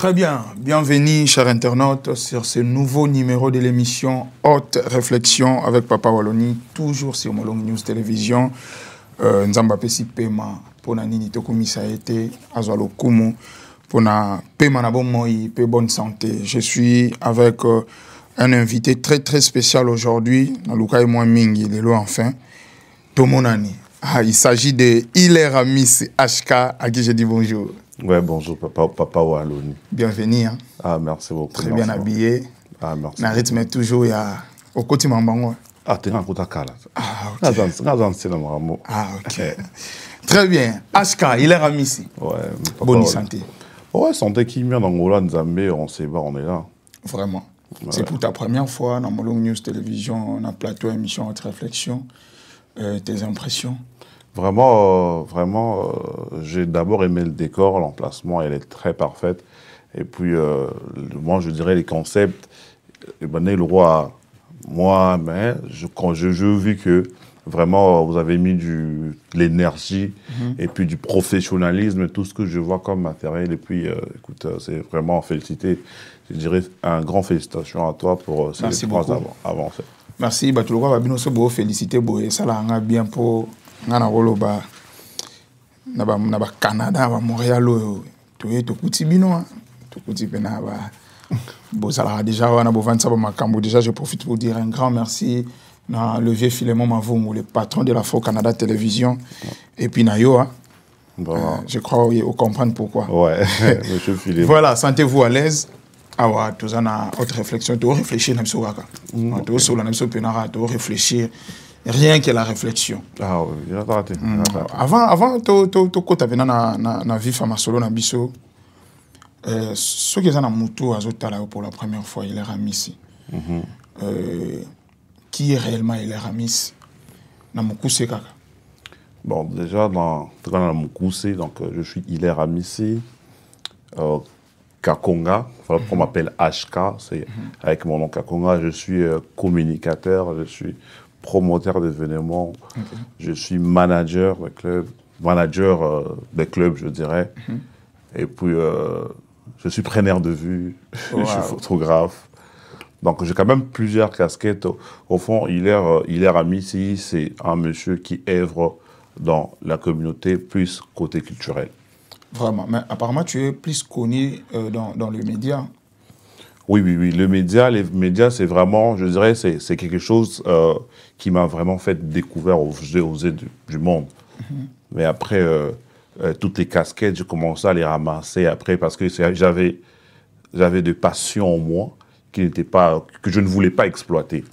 Très bien, bienvenue chers internautes sur ce nouveau numéro de l'émission Haute Réflexion avec Papa Wallonie, toujours sur Molong News Télévision. Nzamba pesi pema pona nini tokomisa été azwalo kumu pona pema na bon moi pe bonne santé. Je suis avec un invité très spécial aujourd'hui, Naluka et moi mingi lelo enfin. Tomonani. Ah, il s'agit de Hilaire Amis HK à qui je dis bonjour. Ouais, bonjour, Papa Wallonie. Bienvenue. Hein. Ah, merci beaucoup. Très bien habillé. Ah, merci. N'arrête mais toujours, il y a au côté Mambango. Ah, tu es un côté Kala. Ah, ok. Ah, ok. Très bien. HK, Hilaire Amis. Ouais. Bonne santé. Ouais, santé qui vient dans Gola, Nzambé, on sait pas, on est là. Vraiment. Ouais. C'est pour ta première fois dans Molong News Télévision, on a plateau émission Haute Réflexion. Tes impressions? Vraiment, j'ai d'abord aimé le décor, l'emplacement, elle est très parfaite. Et puis, moi, je dirais les concepts, le roi, moi, mais quand je vu que vraiment, vous avez mis de l'énergie et puis du professionnalisme, tout ce que je vois comme matériel. Et puis, écoute, c'est vraiment félicité. Je dirais un grand félicitations à toi pour ces 3 avancées. Merci, Batouloua, Babino Sobo, félicité, ça l'a bien pour Nana Roloba, Naba Canada, Montréal, tout petit bino, tout petit penaba. Bon, ça l'a déjà, on a besoin de ça, déjà, je profite pour dire un grand merci à le vieux Philémon Mavoum, le patron de l'Afro-Canada Télévision, et puis Nayo, je crois qu'on comprend pourquoi. Ouais, monsieur Philémon. Voilà, sentez-vous à l'aise. Ah ouais, tout ça na autre réflexion, tu réfléchir na msogaka. Tu sur la mso penara, tu réfléchir rien que la réflexion. Ah oui, il a raté. Avant to kota vena na vie fama solo na biso. Ce qui est na mutu azotala pour la première fois, il est Amis. Qui est réellement Hilaire Amis na mukuse kaka. Bon, déjà dans Mukuse, donc je suis Hilaire Amis. Kakonga, on m'appelle HK, c'est avec mon nom Kakonga, je suis communicateur, je suis promoteur d'événements, je suis manager des clubs, je dirais, et puis je suis preneur de vue, je suis photographe, donc j'ai quand même plusieurs casquettes. Au fond, Hilaire Amis, c'est un monsieur qui œuvre dans la communauté plus côté culturel. Vraiment, mais apparemment tu es plus connu dans les médias. Oui, les médias c'est vraiment, je dirais, c'est quelque chose qui m'a vraiment fait découvrir aux yeux du monde. Mais après, toutes les casquettes, j'ai commencé à les ramasser après parce que j'avais des passions en moi que je ne voulais pas exploiter.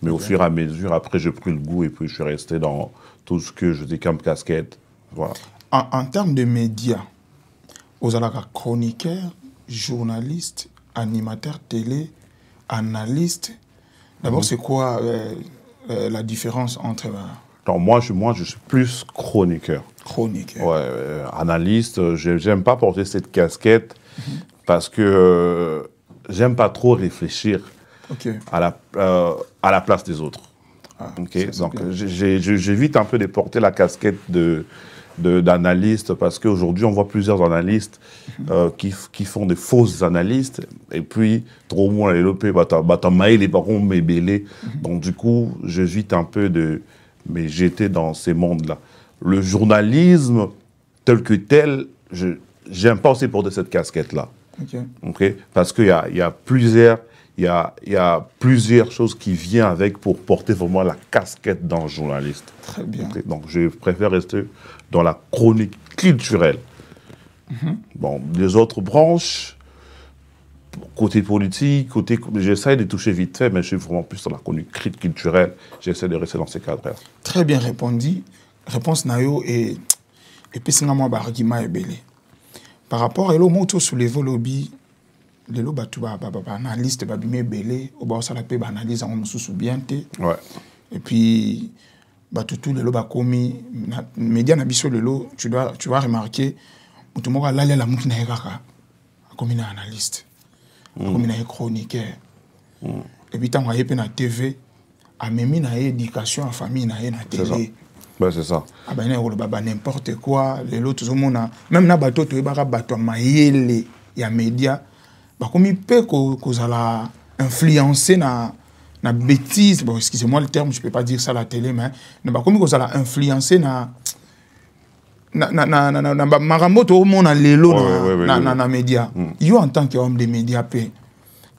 Mais au fur et à mesure, après, j'ai pris le goût et puis je suis resté dans tout ce que je dis comme casquette. Voilà. En termes de médias, vous avez chroniqueur, journaliste, animateur télé, analyste. D'abord, c'est quoi la différence entre... Donc, moi, je suis plus chroniqueur. Chroniqueur. Ouais, analyste, j'aime pas porter cette casquette parce que j'aime pas trop réfléchir à la place des autres. Donc, j'évite un peu de porter la casquette d'analystes parce qu'aujourd'hui on voit plusieurs analystes qui font des fausses analystes et puis trop moins les lopés les parents m'ébélés. Donc du coup j'évite un peu de mais j'étais dans ces mondes là. Le journalisme tel que tel, j'aime pas aussi porter cette casquette là. Parce qu'il y a plusieurs choses qui viennent avec pour porter vraiment la casquette d'un journaliste. Très bien. Donc, je préfère rester dans la chronique culturelle. Bon, les autres branches, côté politique, j'essaie de toucher vite fait, mais je suis vraiment plus dans la chronique culturelle. J'essaie de rester dans ces cadres-là. Très bien répondu. Réponse Nayo et puis c'est un argument belé. Par rapport à l'autre soulevé lobby. Les lots analystes babimé belé au bas ça la paix analyse en sous bien et puis tout les lots commis médias n'habituent les lots tu vas remarquer tout le monde a l'aller la mouche n'aïka comme une analyste comme une chroniqueur et puis tant qu'on y na TV à même une éducation en famille na télé. C'est ça. Ah ben n'importe quoi les lots tout le monde même na bateau tu es bateau maïle il y a médias bah comme il peut qu'on a influencé na bêtise, bon excusez-moi le terme, je peux pas dire ça à la télé, mais bah comme qu'on a influencé na maramoto au monde lelo na média. Yo en tant qu'homme des médias pe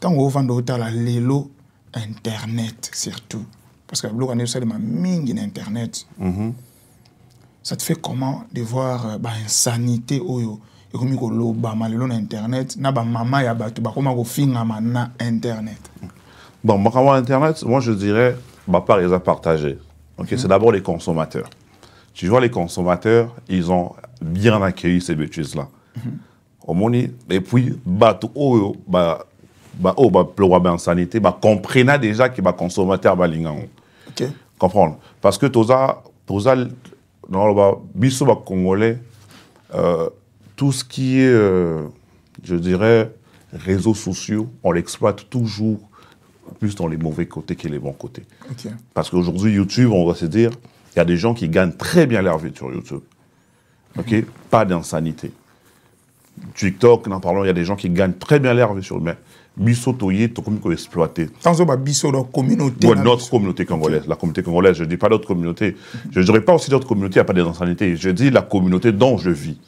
quand on vend d'autres la lelo internet surtout parce que bloc on est seulement mingi internet. Ça te fait comment de voir bah insanité oyo et comme ko lo ba malelo na internet na ba mama ya batu ba comment ko finga na internet. Bon, moi internet, moi je dirais bah par les a partagé. OK, c'est d'abord les consommateurs. Tu vois les consommateurs, ils ont bien accueilli ces bêtises là. Au monde et puis batu oyo ba pleurer en sanité, bah comprenez déjà que bah consommateur ba lingan. OK. Comprendre parce que toza dans le biso ba congolais tout ce qui est je dirais réseaux sociaux, on l'exploite toujours plus dans les mauvais côtés que les bons côtés. Okay. Parce qu'aujourd'hui YouTube, on va se dire, il y a des gens qui gagnent très bien leur vie sur YouTube. OK, pas d'insanité. TikTok, n'en parlons, il y a des gens qui gagnent très bien leur vie sur mais biso toye to comme exploiter. Tant que biso dans communauté. Ouais, notre communauté congolaise, okay. La communauté congolaise, je dis pas d'autres communautés. Je dirais pas aussi d'autres communautés, il n'y a pas d'insanité. Je dis la communauté dont je vis.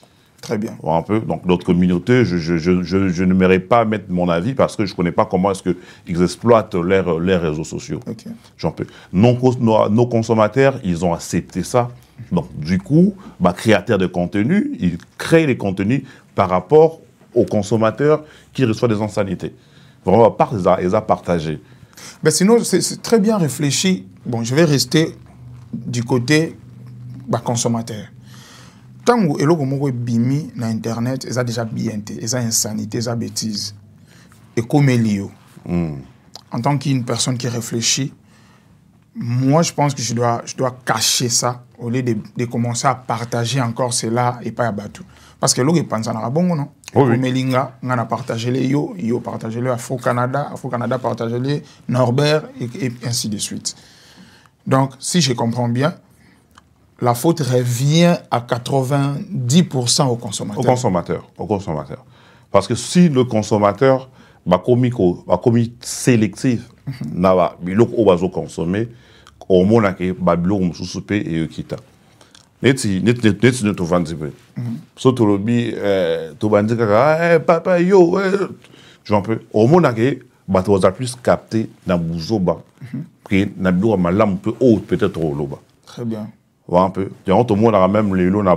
Très bien. Un peu. Donc, d'autres communautés, je ne m'irai pas mettre mon avis parce que je ne connais pas comment est-ce qu'ils exploitent leurs réseaux sociaux. Okay. J'en peux. Nos consommateurs, ils ont accepté ça. Donc, du coup, créateurs de contenu, ils créent les contenus par rapport aux consommateurs qui reçoivent des insanités. Vraiment, ils ont partagé. Ben sinon, c'est très bien réfléchi. Bon, je vais rester du côté consommateur. Tant que l'on a bimi na internet, ils ont déjà bien, ils ont insanité, ils ont bêtise. Et comme Elio, en tant qu'une personne qui réfléchit, moi je pense que je dois cacher ça au lieu de commencer à partager encore cela et pas à battre. Parce que l'on pense à la bonne, non? Comme Elinga, on a partagé les yo partagé les Afro-Canada partagé les Norbert et ainsi de suite. Donc, si je comprends bien, la faute revient à 90% au consommateur. Au consommateur. Parce que si le consommateur a commis sélectif, n'a pas consommer, au moins il y a des choses et quitte. Neti ne to vandi pe. So to lobi to bandi kaka papa yo tu vois un peu au moins que bato za plus capté na buzoba que na bilo malam peu haut peut-être au loba. Très bien. Voilà un peu. Et tout le monde a même les lots na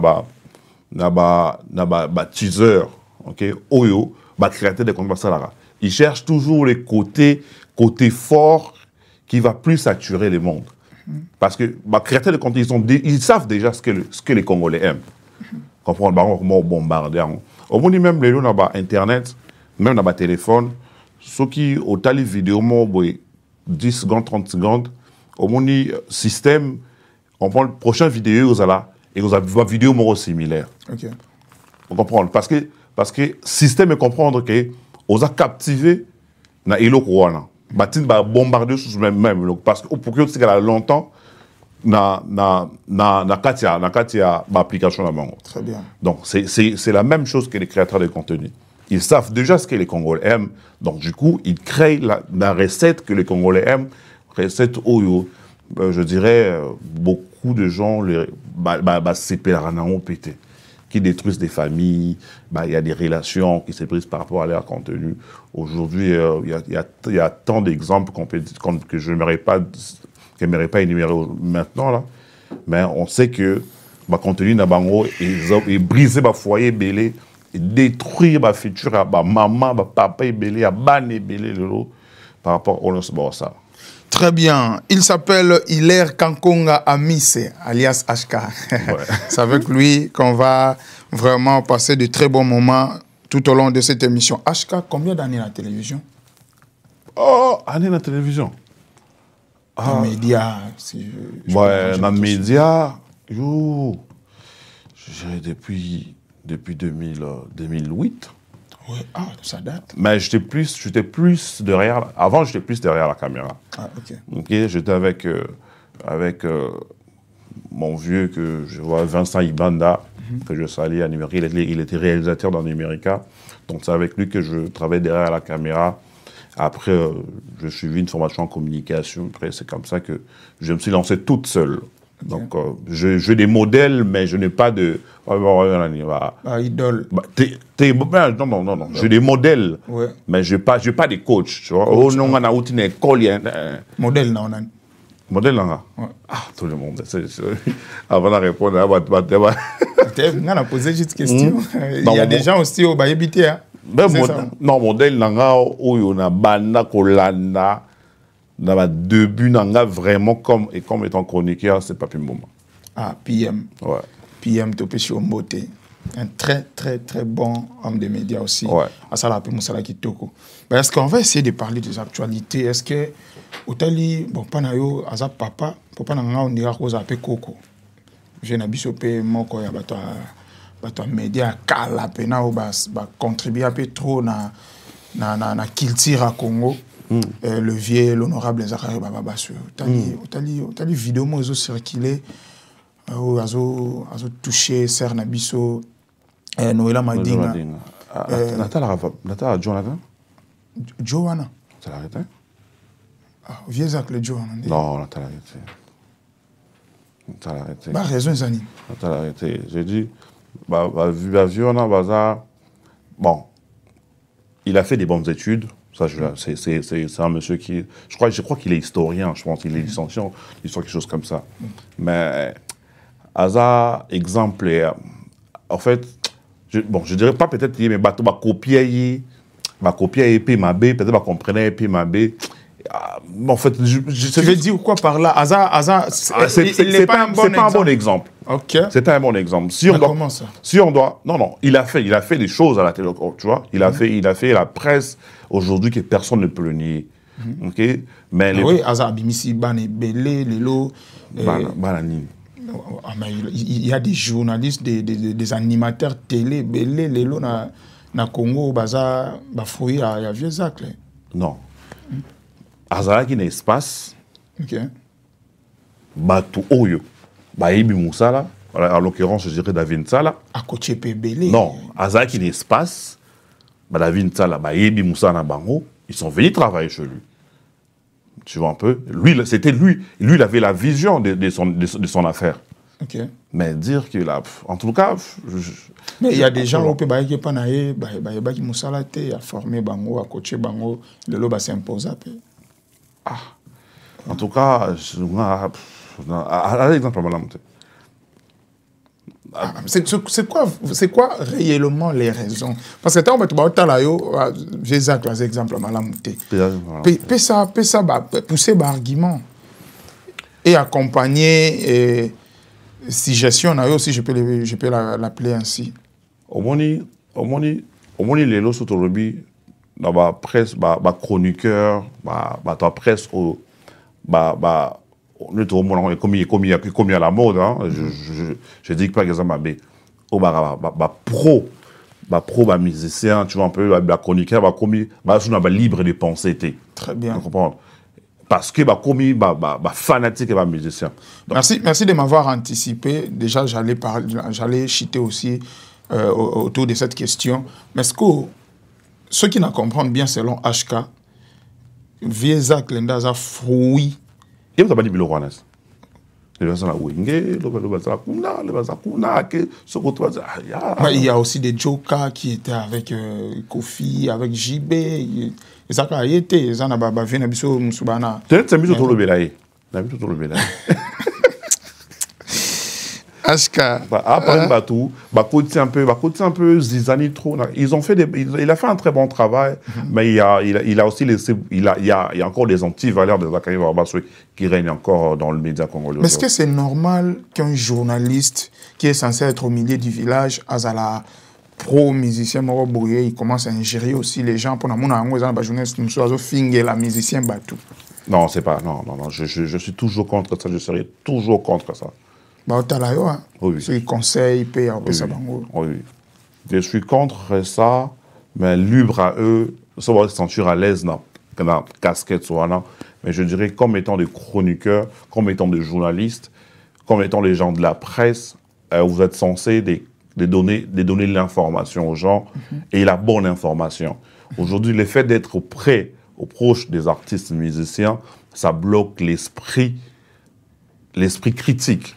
teaser, OK, oyo, créateur de contenu ça. Ils cherchent toujours les côtés forts qui va plus saturer le monde. Parce que créateurs de contenu ils savent déjà ce que les Congolais aiment. Comprendre comment bombarder. Au moins même les lots na internet, même na téléphone, ceux qui au tali vidéo 10 secondes, 30 secondes, au moins système on prend le prochain vidéo et vous avez une vidéo similaire. Okay. On comprend parce que système est comprendre que vous a captivé na elo kwana. Batin ba bombarder sur même parce que pour que tu a longtemps na katia application la bango. Très bien. Donc c'est la même chose que les créateurs de contenu. Ils savent déjà ce que les Congolais aiment. Donc du coup, ils créent la recette que les Congolais aiment, recette oyo. Je dirais beaucoup de gens qui détruisent des familles, il y a des relations qui se brisent par rapport à leur contenu. Aujourd'hui, il y a tant d'exemples que je n'aimerais pas énumérer maintenant là, mais on sait que le contenu n'a pas est brisé par foyer belé, détruire ma future, maman, papa est belé, ban est belé par rapport au ça. Très bien. Il s'appelle Hilaire Kankonga Amise, alias HK. Ouais. C'est avec lui qu'on va vraiment passer de très bons moments tout au long de cette émission. HK, combien d'années à la télévision? Oh, années à la télévision. Dans les médias. Ouais, dans les médias, je dirais depuis 2008. Oui, ça date. Mais j'étais plus derrière. Avant, j'étais plus derrière la caméra. Ah, ok. Okay, j'étais avec mon vieux que je vois, Vincent Ibanda. que je salue à Numérica. Il était réalisateur dans Numérica. Donc c'est avec lui que je travaille derrière la caméra. Après, je suivi une formation en communication. Après, c'est comme ça que je me suis lancé toute seule. Donc, j'ai des modèles, mais je n'ai pas de... idole. Non. J'ai des modèles, mais je n'ai pas des coachs. Tu vois. Oh non, on a une école. Modèle, non, non. Modèle, non. Ah, tout le monde. Avant de répondre, on a posé juste une question. Il y a des gens aussi au Bayébité. Non, modèle, on a banda kolanda. Dans le début, vraiment comme étant chroniqueur, c'est Papi Mboma. Ah, PM. Ouais. PM Topé Mbote. Un très, très, très bon homme de médias aussi. Ouais. Asala Moussala Kitoko. Est-ce qu'on va essayer de parler des actualités? Est-ce que, Otali, bon, Panayo, Asa Papa, Papa Nanga, on dira qu'on a appelé Coco. Je n'ai pas moko ya bato média kala pena ou contribuer un peu trop na culture à Congo. Le vieux, l'honorable Zachary Bababasu. Otali vidéo moi ont circulé, ont touché Serre Nabiso, Noëlla Madinga. Natala Jonathan. Johanna. T'as arrêté? Vieux Zach le Johanna. Non, Natala arrêté. T'as arrêté. Bah raison Zani. T'as arrêté. J'ai dit, bon, il a fait des bonnes études. C'est un monsieur qui... Je crois qu'il est historien, je pense qu'il est licencié en histoire, quelque chose comme ça. Mais, Asa, exemplaire. En fait, je dirais pas peut-être, mais ma copier EP, ma B, peut-être ma comprenait EP, ma B. En fait, tu veux dire quoi par là? Asa, c'est pas un bon exemple. Ok. C'est un bon exemple. Comment ça? Si on doit... Non, il a fait des choses à la télé, tu vois. Il a fait la presse aujourd'hui que personne ne peut le nier. Ok? Mais oui, Asa Bimisi, Bane, Belé, Lelo... Bananine. Il y a des journalistes, des animateurs télé, Belé, Lelo, na Congo, Baza, Bafouille, à Vieux-Zac. Non. Azara qui n'a espace. Ok. Batou Oyo. Baïbi Moussala. En l'occurrence, je dirais David Nsala. À côté Belé. Non. Azara qui n'a espace. David Nsala, Baïbi Moussala Bango. Ils sont venus travailler chez lui. Tu vois un peu? C'était lui. Lui, il avait la vision de son affaire. Ok. Mais dire qu'il a... En tout cas... Mais il y a des gens qui ont panaé, qui Moussala a formé Bango, à coacher Bango, le lot s'impose. Ah. En tout cas, à l'exemple, c'est quoi réellement les raisons? Parce que tant que tu as j'ai des exemples peut ça pousser l'argument et accompagner suggestion si je peux l'appeler ainsi. Au moni les lots sur Tolobi dans la presse chroniqueur ta presse au le tout monde comme à la mode hein. Je dis que par exemple pro musicien tu vois un peu chroniqueur libre de penser très bien comprendre parce que fanatique et musicien. Donc, merci de m'avoir anticipé. Déjà j'allais chiter aussi autour de cette question. Mais est-ce que ceux qui ne comprennent bien selon HK, Vieux-Zac Lendaza fruit. Il y a des Biloranas. Il y a aussi des Joka qui étaient avec Kofi, avec JB. Et ça a été, ils en ont vu Nabiso Moussubana. Tu as mis tout le bélaï. HK. Après Batou, un peu Zizani trop. Il a fait un très bon travail, mais il a aussi laissé, il y a encore des anti-valeurs de Zachary Bababasu qui règnent encore dans le média congolais. Mais est-ce que c'est normal qu'un journaliste qui est censé être au milieu du village, Azala pro-musicien, il commence à ingérer aussi les gens pour la journaliste, la musicien Batou? Non, c'est pas. Non. Je suis toujours contre ça. Je serai toujours contre ça. Oui. Ceux qui conseillent, payent, oui. Je suis contre ça, mais libre à eux, ça va se sentir à l'aise dans la casquette, mais je dirais comme étant des chroniqueurs, comme étant des journalistes, comme étant les gens de la presse, vous êtes censés de donner l'information aux gens et la bonne information. Aujourd'hui, le fait d'être proche des artistes musiciens, ça bloque l'esprit critique.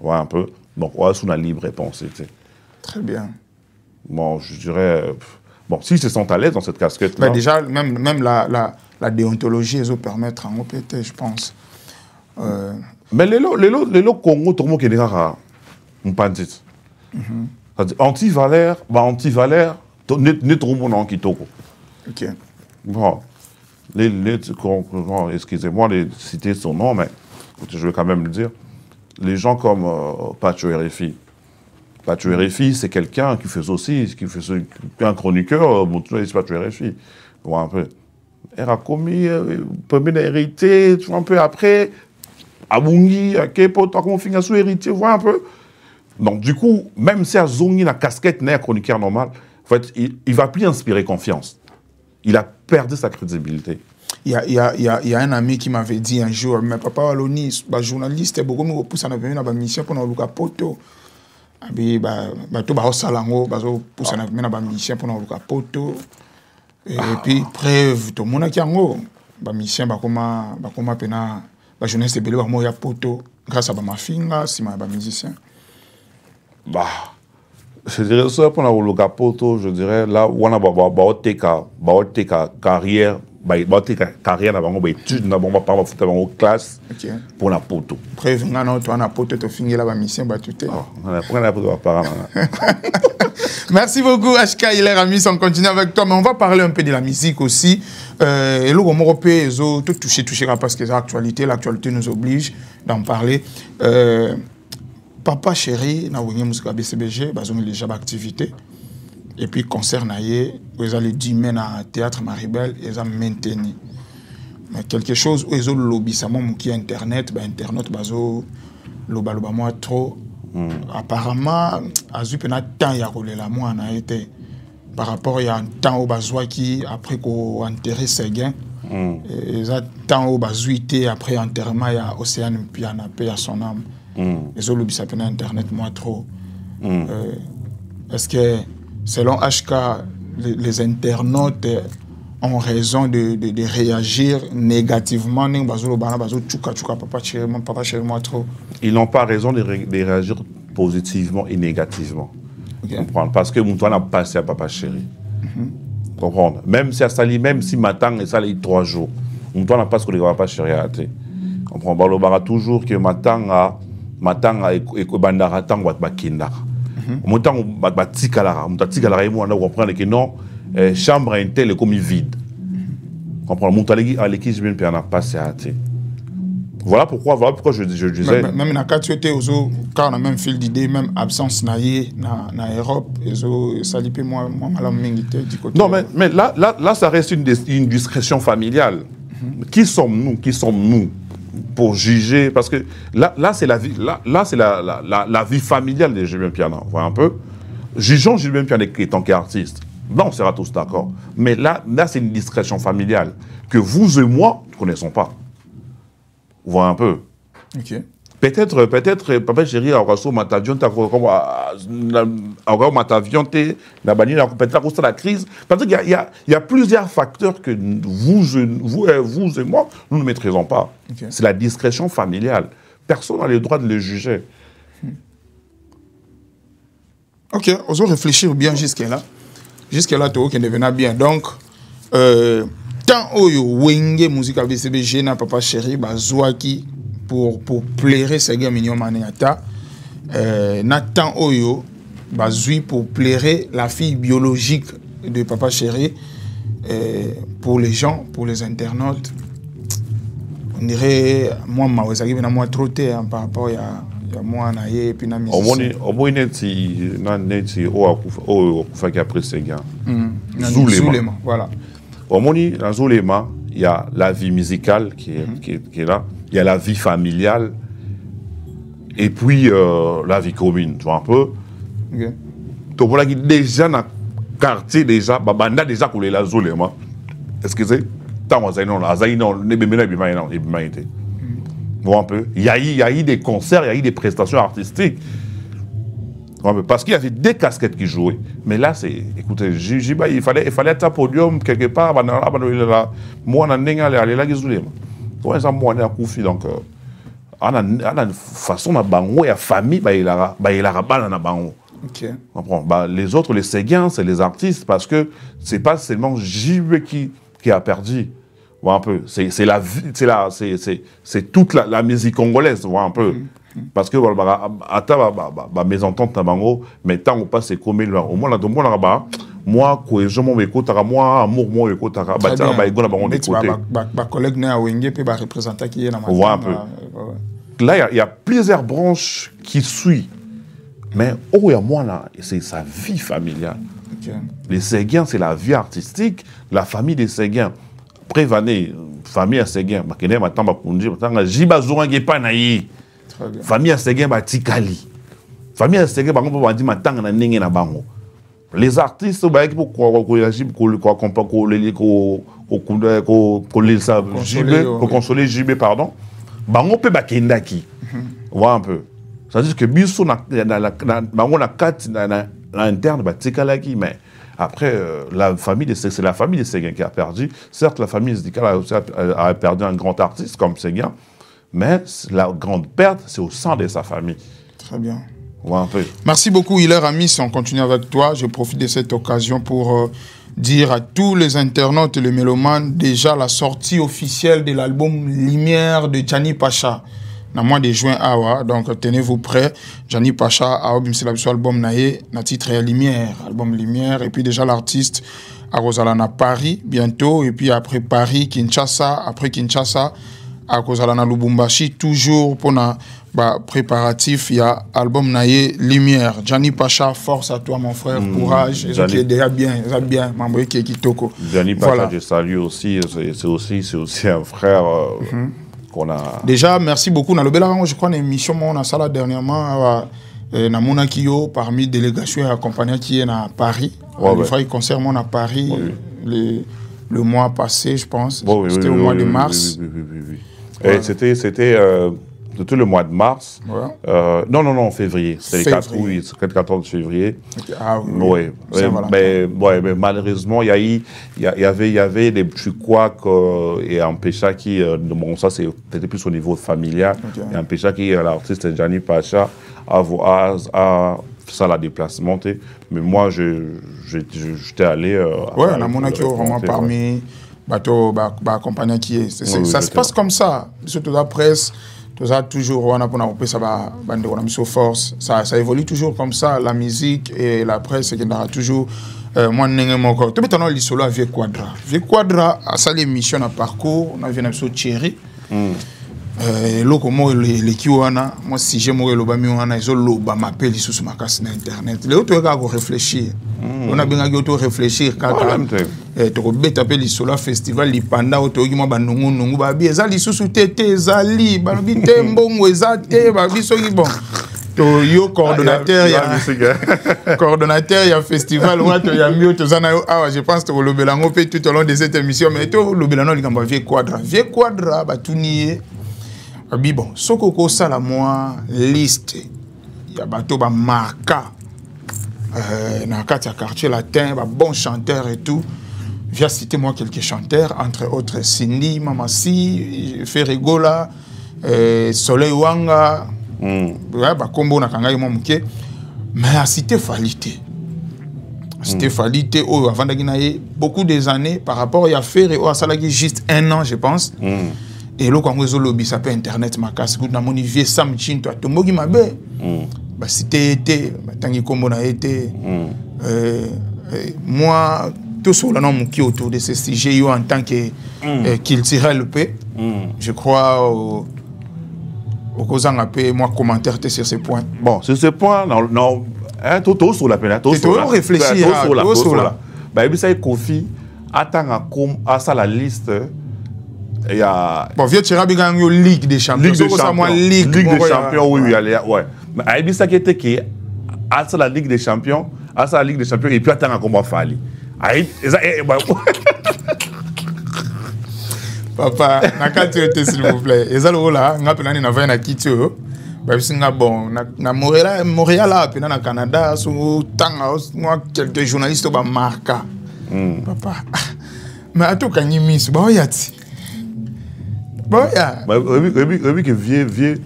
Ouais, un peu. Donc, ouais, c'est une libre réponse. Très bien. Bon, je dirais... Bon, s'ils se sentent à l'aise dans cette casquette-là... Déjà, même la déontologie, elle permettre en OPT, je pense. Mais les Congo, tout le monde qui est déjà un pandit. Anti-Valère, n'est trop bon en Kitoko. Ok. Bon, excusez-moi de citer son nom, mais je vais quand même le dire. Les gens comme Pacho RFI. Pacho RFI, c'est quelqu'un qui fait aussi, un chroniqueur, Pacho RFI. Bon, un peu. Elle a commis, premier hérité, tu vois, un peu après, à Bungi, à Kepo, t'as qu'on finit sous héritier, vois un peu. Donc, du coup, même si à Zongi, la casquette n'est un chroniqueur normal, en fait, il ne va plus inspirer confiance. Il a perdu sa crédibilité. Il y a un ami qui m'avait dit un jour, mais papa Waloni, journaliste, beaucoup me pousse à une mission pour nous faire poto. Et puis, preuve, tout le monde qui a une mission, la jeunesse est belle, il y a poto, grâce à ma fille, si ma musicien. Bah, je dirais ça pour la poto, je dirais là, on a carrière. Carrière dans mon étude, dans mon classe pour la poto. Preuve, tu as poto, tu finis la mission, Merci beaucoup, HK Hilaire Amis. On continue avec toi, mais on va parler un peu de la musique aussi. Et là, on peut tout toucher parce que l'actualité nous oblige d'en parler. Papa Chéri, na wenge musique BCBG, bazongi déjà d'activité. Et puis concert naie, ils ont les 10 men à théâtre Maribel, ils ont maintenu. Mais quelque chose où ils ont lobby ça mon qui internet, internet bazo loba moi trop. Apparemment, azu pena temps ya rolela moi na été par rapport à un temps au bazwa qui après qu'on enterrer ses gains. Ils ont temps au bazuité après enterrement ya Océane Piana paix à son âme. Ils ont lobby ça pena internet moi trop. Est-ce que selon HK, les internautes ont raison de réagir négativement. Ils n'ont pas raison de réagir positivement et négativement. Comprendre? Parce que mon a passé à Papa Chéri. Comprendre? Même si à Sali, même si matin et ça les 3 jours, mon n'a pas ce que les Papa Chéri a été. Comprendre? On va toujours que matin a bandara tang wat bakinda. Mon temps batikala, mon tatikala et moi on reprend que non. Chambre interne est comme vide. Comprends? Mon talegi à l'équipe bien puis on a passé à thé. Voilà pourquoi je disais. Même dans cas tu étais quand on a même fil d'idée, même absence naïe na Europe, ça lipé moi malam mingité du côté. Non mais là ça reste une discrétion familiale. Qui sommes-nous pour juger? Parce que là c'est la vie, là c'est la vie familiale de Julien Piana. Vous voyez un peu. Jugeons Julien Piana en tant qu'artiste. Non, on sera tous d'accord. Mais là c'est une discrétion familiale que vous et moi ne connaissons pas. Vous voyez un peu. Ok. Peut-être, Papa Chéri, a reçu Matavion, peut-être la crise. Parce qu'il y a plusieurs facteurs que vous et moi, nous ne maîtrisons pas. Okay. C'est la discrétion familiale. Personne n'a le droit de le juger. Ok, osons réfléchir bien jusqu'à là. Jusqu'à là, tout devenait bien. Donc, tant oyo wenge musique avec CBG na Papa Chéri, bazouaki pour plaire ces gars mignons maniata. Na tant oyo bazoui pour plaire la fille biologique de Papa Chéri. Pour les gens, pour les internautes, on dirait moi trotté par rapport à moi naie puis na musique. Au moins neti o faki après ces gars. Zulema, voilà. Au Moni, dans Zolema, il y a la vie musicale qui est là, il y a la vie familiale, et puis la vie commune, tu vois un peu. Okay. Donc voilà, déjà dans le quartier, déjà, banda déjà pour les la Zolema. Excusez, tant on a un peu. Il y a eu des concerts, il y a eu des prestations artistiques. Parce qu'il y avait des casquettes qui jouaient. Mais là, c'est... Écoutez, il fallait être à podium quelque part. Moi, on a allé là, donc, on a une façon de la famille, il a les autres, les Séguins, c'est les artistes, parce que c'est pas seulement JB qui a perdu. Un peu. C'est toute la musique congolaise, un peu. Parce que mes ententes mais tant on passe comme au moins moi cohésion mon écoute moi amour mon écoute collègue na wenge pe ba représenter qui est dans là il y a plusieurs branches qui suivent, mais il y a moi là c'est sa vie familiale. Les Séguins, c'est la vie artistique, la famille des Séguins. Prévané, famille à Séguin, famille à Séguin, famille à Séguin, les artistes, pour consoler JB, pardon, on peut bakendaki. Voilà un peu. C'est-à-dire que biso na interne, mais après, c'est la famille des Séguins qui a perdu. Certes, la famille musicale a perdu un grand artiste comme Séguin, mais la grande perte, c'est au sein de sa famille. Très bien. Ouais, un peu. Merci beaucoup, Hilaire Amis. On continue avec toi. Je profite de cette occasion pour dire à tous les internautes et les mélomanes déjà la sortie officielle de l'album Lumière de Gianni Pacha. Dans le mois de juin, donc tenez-vous prêts. Gianni Pacha a obtenu album naé, na titre Lumière, album Lumière, et puis déjà l'artiste à Rosalana Paris bientôt, et puis après Paris, Kinshasa, après Kinshasa, à Rosalana Lubumbashi, toujours pour na préparatif, il y a album naé Lumière. Gianni Pacha, force à toi mon frère, courage, et qui est déjà bien, membre qui est Kitoko. Gianni Pacha, je salue aussi, c'est aussi un frère. Déjà, merci beaucoup. Je crois une émission on a ça là dernièrement na Monakio parmi délégations et accompagnants qui est à Paris. Le frère concert à Paris le mois passé, je pense. C'était au mois de mars. Et c'était tout le mois de mars. Non, février. C'était le 14 février. Ah oui. Mais malheureusement, il y avait des petits couacs et un pécha qui... bon, ça, c'était plus au niveau familial. Il y a un pécha qui, l'artiste Gianni Pacha, a ça la déplacement. Mais moi, j'étais allé... Oui, on a mon accueil vraiment parmi accompagnants qui est. Ça se passe comme ça. Surtout la presse. Ça toujours force, ça évolue toujours comme ça, la musique et la presse qui n'a toujours moi n'engagement tout maintenant les solo avec Vieux Quadra a ça l'émission à parcours on a vu un épisode Thierry lokomo les kiwana moi si j'aime le bami wana ils ont m'appelle sur ma casse sur internet les autres gars réfléchir on a bien auto réfléchir quand tu rebête appelle les solo festival les panda auto qui moi banungu ba bi ezali susu tete ezali ba bi tembongo ezate ba bi so bon to yo coordonnateur il y a festival ou il y a mieux to zana je pense que le belango peut tout au long de cette émission mais to le belango li kamba Vieux Quadra ba tunier bon sokoko sala moi liste ya bato ba marka dans le quartier latin bon chanteur et tout j'ai cité moi quelques chanteurs entre autres Cindy Mamasi Ferregola Soleil Wanga kombo na kangai mo muke mais a cité Falité oh avant d'aginaye beaucoup des années par rapport à Ferre ou à Salagi juste 1 an je pense. Et là, quand on lobby, ça peut internet, ma casse, quand on y vient, Sam Chin, toi, tu m'as ma bé. Bah, c'était été, tangi comme on a été. Moi, tout ce nom qui autour de ce sujet, en tant que culturel, je crois au causant un peu, moi, commentaire sur ce point. Bon, sur ce point, non, tout sur la peine, tout sur la réfléchir, tout sur la. Bah, il y a Kofi, attends à ça la liste. Il y a... Bon, Vieux Tirabi gagne la Ligue des Champions. Ligue des Champions, oui, ouais. Mais il y a qui était qui à la Ligue des Champions, et puis attends à combat Fali. Papa, nakati s'il vous plaît. Ezalo là, ngapelani na vena kitio. Singa bon, na Montréal là, puis na Canada, sur moi quelques journalistes ba marqué. Papa. Mais à tout quand il miss, bah yati. Bah ya. Bah oui que vieux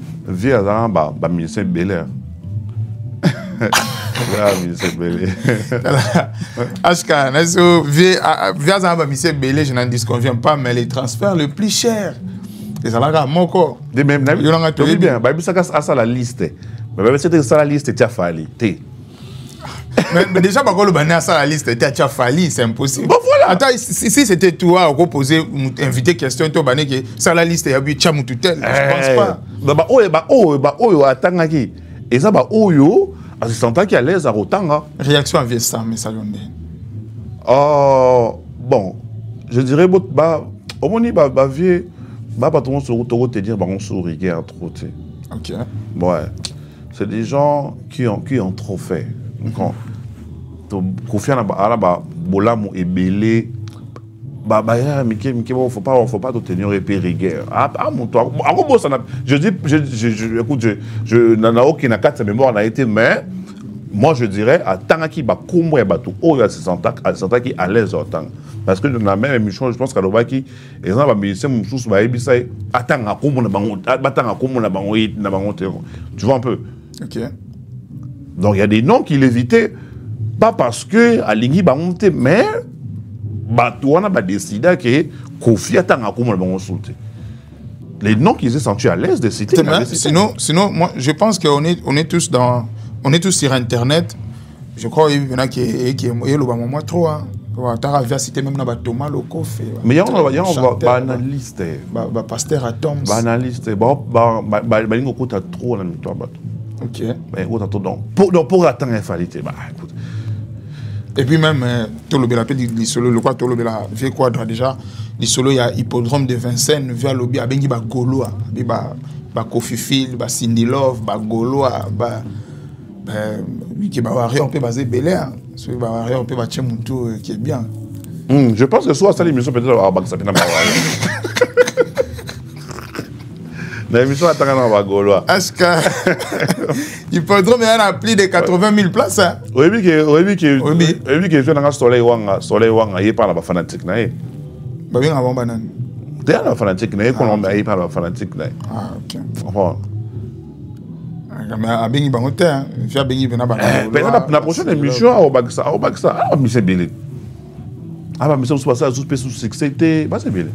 à ba ministre Belair. Là ministre Belair. Aska, nazo vieux à ba ministre Belair, je n'en disconviens pas, mais les transferts le plus cher. C'est ça là mon corps. De même, oui bien, bah ça ça la liste. Mais c'était ça la liste tu as fallu. Mais déjà par contre le banner ça la liste tu as fallu, c'est impossible. Bon voilà. Attends, si c'était toi à reposer inviter question toi banner que ça la liste ya bi chamu tutel, je pense pas. Bah atangaki. Et ça bah oyo assistant qui à l'aise à rotanga. Réaction à vieux ça mais ça l'onde. Oh bon, je dirais bah au moni bah vieux bah pas tout le monde te dire bah on sourit trop tu sais. OK. Ouais. C'est des gens qui ont trop fait. Quand Kofi Annan bolamu ebelé bah ya Mickey faut pas te tenir épée rigueur. Mon toi. Je dis écoute je n'en aucun cas de mémoire n'a été mais moi je dirais à Tangaki ba kombo ya bato oyo assistant qui à l'aise autant parce que dans la même émission je pense qu'à Lobaki exemple ba musicien mususu ba ebisa atanga kombo na bango batanga kombo na bango tu vois un peu. OK. Donc il y a des noms qu'il évitait pas parce que alingi ba monter mais bato wana ba décider que Kofi atanga kombo na bango souté. Les noms qu'ils aient senti à l'aise de citer. Sinon moi je pense qu'on est tous dans on est tous sur internet. Je crois qu'il y en a qui est le moment trop hein. T'as vu citer même dans Thomas locaux fait. Mais il y a analyste. Pasteur Atoms. Analyste. Lingo kota trop na mito bato. OK. Mais kota trop donc pour attendre infalité bah écoute. Et puis même tout le bel appel du solo le quoi tout le bel fait quoi déjà du solo il y a hippodrome de Vincennes via lobby a bengi ba Golo ba Kofi Phil ba Cindy Love ba Golo ba qui va on peut baser Belair sur on peut battre Moutou qui est bien. Je pense que soit ça l'émission peut-être à Baksa pina ba. L'émission attend à ba Golo. Aska. Hippodrome il y a plus de 80 000 places hein. Oui que je na soleil wanga y pas ba fanatique na e. Ba bien avant banane. T'es un fanatique na e qu'on on y pas ba fanatique na. Ah OK. Enfin mais à bengi bangote hein via bengi bena ba la prochaine émission au Baksa monsieur Belé bah monsieur soit ça sous succès bah c'est Belé.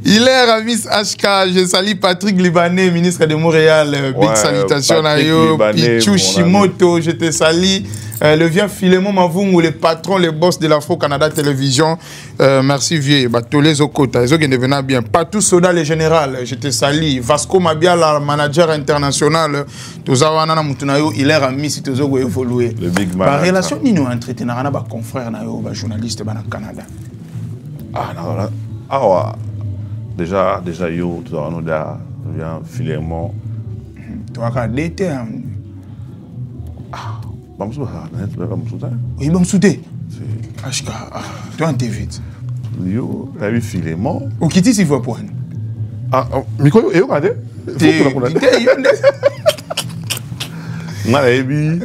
Il est Ramis HK, je salue Patrick Libanais, ministre de Montréal. Big salutation à yo. Pichou Shimoto, je te salue. Le vieux Philémon Mavoum, le patron, le boss de l'Afro-Canada Télévision. Merci vieux. Tous les autres, les autres devenaient bien. Patou Soda, le général, je te salue. Vasco Mabiala, manager international. Tous awana mutunayo, il est Ramis, si tous autres évolué. Le big man. La relation ni nous entretenir avec nos confrères, nos journalistes au Canada. Déjà, yo, tu as un autre, bien, Philémon. Tu as d'été. Oui, bon, soudé. HK, tu as un David. Yo, tu as vu Philémon. Ou qui dit s'il faut pour Miko, et regardez.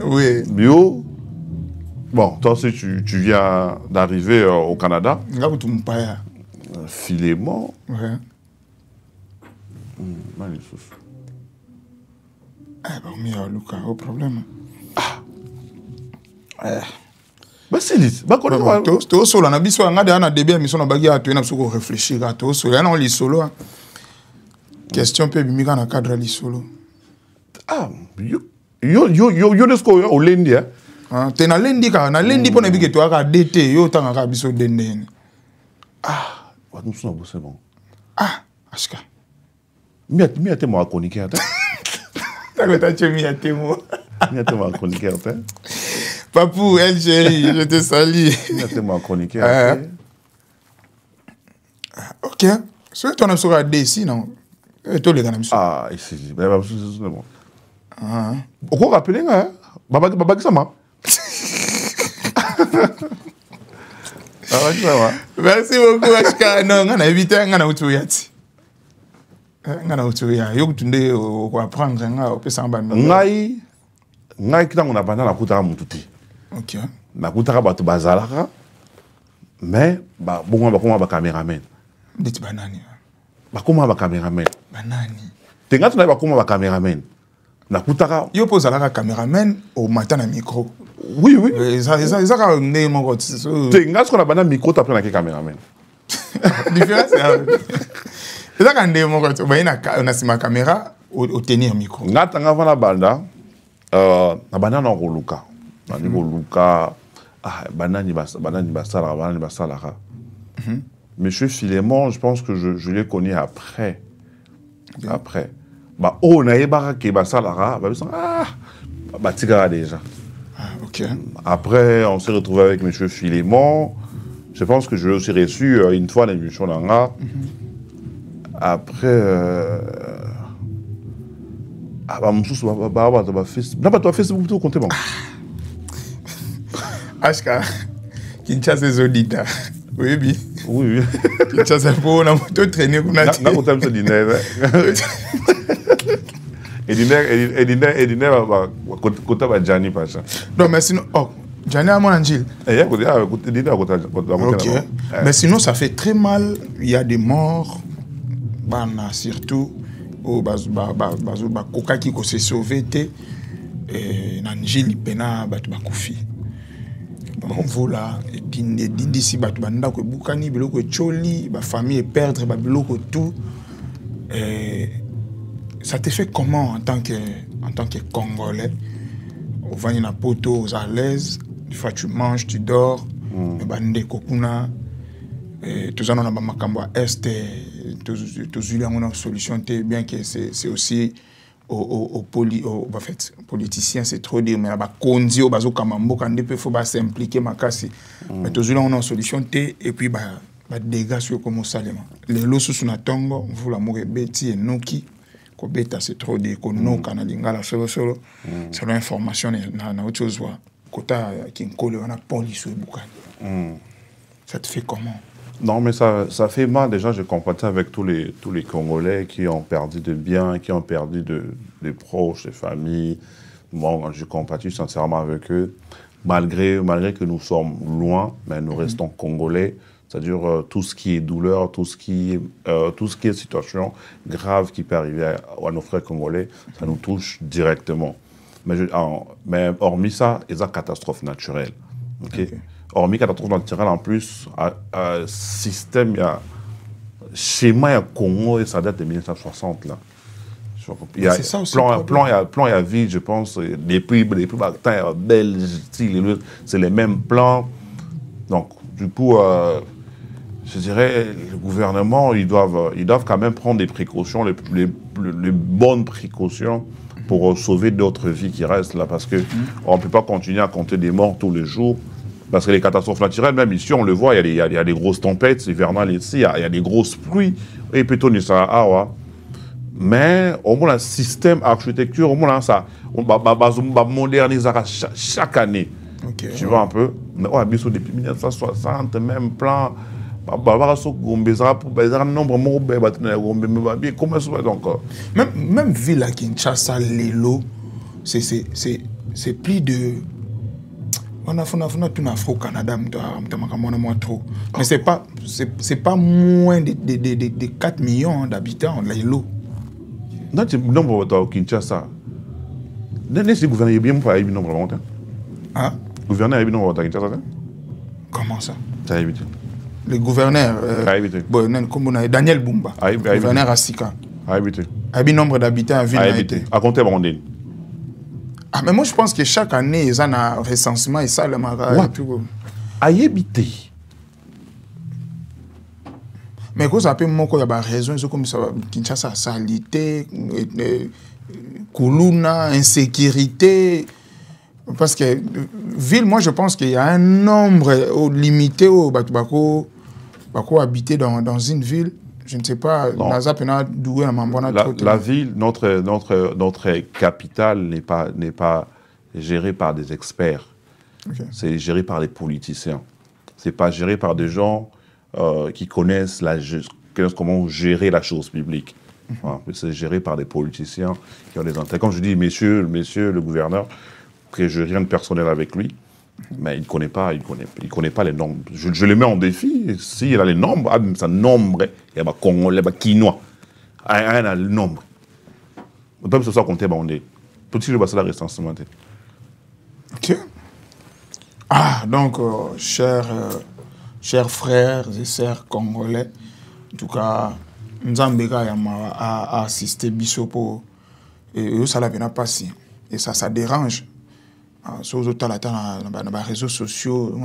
Oui. Bio. Bon, toi aussi, tu viens d'arriver au Canada. Philémon. Ouais. Mais Lucas, au problème. Bah c'est dit. Bah quand on to solo na biso nga de na début émission na bagi a to na soko réfléchir à to solo na on li solo. Question peut bimika na cadre li solo. Yo desko o lendi hein. Te na lendi ka na lendi pona bike to aka DT yo tanga ka biso dende. Nous sommes c'est bon. Aska. Mi a te mo chroniquer ata. Ta ko ta chemi a te mo. Mi a te mo chroniquer ata. Papou, elle chérie, je te salue. Mi a te mo chroniquer ata. OK. Ce que tu as sur la DC non. Et toi les gars ici. Ben c'est bon. On peut rappeler hein. Baba sama. Merci beaucoup, HK. Non, on a évité un yati. ngana utuya yo kutunde ko apprendre nga opesa ngaba ngai kitango na banda na kutaka mutu te. OK. Na kutaka bato bazalaka mais ba bongo ba koma ba cameraman. Ndeti banani. Ba koma ba cameraman. Banani. Tenga tuna ba koma ba cameraman. Na kutaka yo posa la cameraman au matin na micro. Oui oui. Ça ka ndé moko. Tenga ce qu'on a banda micro ta prendre na cameraman. Différence c'est ça quand on a ma caméra au tenir micro. Ngatanga vana banda na banda na roluka. Na roluka banani basala. Monsieur Philémon, je pense que je l'ai connu après. Okay. Après. Bah oh na yebara ke basala ba tigara déjà. Ah OK. Après on s'est retrouvé avec monsieur Philémon. Je pense que je l'ai aussi reçu une fois l'émission Nanga. Après, Facebook tout compter bon. Ashka, Kinshasa Zodita. Oui oui. Oui. Kinshasa pour na moto traîner kuna. Na ko tam se dîner. Et dîner côté ba Jani Pacha. Non mais sinon Jani à mon Angile. OK. Mais sinon ça fait très mal, il y a des morts. Bana surtout au koka qui ko se sauver te na Njili pena batu bakufi. Bon voilà dindi si batu banda ko bukani biloko choli ba famille perdre ba biloko tout. Ça te fait comment en tant que Congolais? Au vani na poto aux à l'aise, des fois tu manges, tu dors, bande kokuna tous en on a makambo est tous une solution bien que c'est aussi en fait politiciens c'est trop dire mais ba kondi au bazo kamambo quand il faut ba s'impliquer makasi mais tous on a une solution et puis ba dégâts sur comme salema les loso sous na tongo vous la mourir beti et noki ko beta c'est trop dire ko no kana lingala solo c'est l'information na autre chose wa kota kinkole on a police ou bukani. Ça te fait comment? Non, mais ça fait mal. Déjà, je compatis avec tous les Congolais qui ont perdu de biens, qui ont perdu des proches, des familles. Bon, je compatis sincèrement avec eux. Malgré que nous sommes loin, mais nous restons Congolais. C'est-à-dire tout ce qui est douleur, tout ce qui est situation grave qui peut arriver à nos frères Congolais, ça nous touche directement. Mais hormis ça, il y a une catastrophe naturelle. Okay? Hormis catastrophe naturelle, en plus, système, il y a schéma, il y a Congo, et ça date de 1960. Là. Il y a plan et vie, je pense, les prix belges, c'est les mêmes plans. Donc, du coup, je dirais, le gouvernement, ils doivent quand même prendre des précautions, les bonnes précautions pour sauver d'autres vies qui restent là, parce qu'on ne peut pas continuer à compter des morts tous les jours. Parce que les catastrophes naturelles, même ici, on le voit, il y a des grosses tempêtes hivernales ici, il y a des grosses pluies, et plutôt mais au moins le système architecture, au moins ça, on va moderniser chaque année. Okay. Tu vois un peu? Depuis 1960, même plan, même ville à Kinshasa, Lelo, c'est plus de... On a tout afro Canada, mais c'est pas moins de 4 millions d'habitants, Lelo. Non, tu nombre de Kinshasa. Le gouverneur bien pas eu nombre de hein? Le gouverneur a eu nombre de Kinshasa. Comment ça? Ça a évité. Le gouverneur comme Daniel Bumba, gouverneur à Sika. A évité. A eu nombre d'habitants à ville. A évité. À compter Brandine. Ah, mais moi je pense que chaque année, ils ont un recensement et ça, le marais et tout. A évité. Mais quand ça peut il y a raison, c'est comme ça, Kinshasa, salité, Kuluna, insécurité. Parce que ville, moi je pense qu'il y a un nombre limité au Batubako habiter dans une ville. Je ne sais pas, la ville, notre capitale n'est pas gérée par des experts. Okay. C'est géré par des politiciens. C'est pas géré par des gens qui connaissent comment gérer la chose publique. Voilà, c'est géré par des politiciens qui ont des intérêts. Comme je dis, monsieur le gouverneur, que je n'ai rien de personnel avec lui, mais il ne connaît pas les nombres. Je le mets en défi. S'il a les nombres, ça nombre, il y a des Congolais, des Quinois. Il y a le nombre. Même si ça compte, on est. Petit le bassin recensement. Ok. Ah, donc, chers frères et sœurs congolais, en tout cas, Nzambeka a assisté Bissopo et ça l'a bien passé. Et ça dérange. Sur les réseaux sociaux,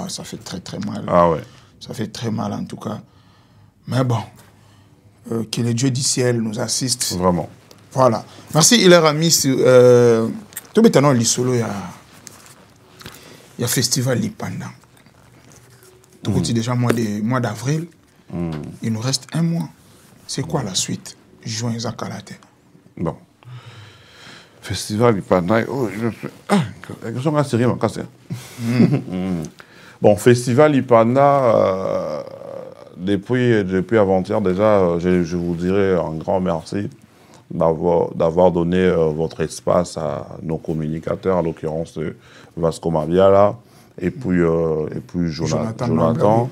ça fait très très mal. Ah ouais. Ça fait très mal en tout cas. Mais bon, que le Dieu du ciel nous assiste. Vraiment. Voilà. Merci, Hilaire Amis. Tout maintenant, l'Isolo, il y a Festival Lipanda. Tout petit déjà mois d'avril. Il nous reste un mois. C'est quoi la suite? Juin Zakalate. Bon. Festival Lipanda. Oh, bon, Festival Lipanda, depuis avant-hier, déjà, je vous dirais un grand merci d'avoir donné votre espace à nos communicateurs, en l'occurrence Vasco Mabiala et puis Jonathan.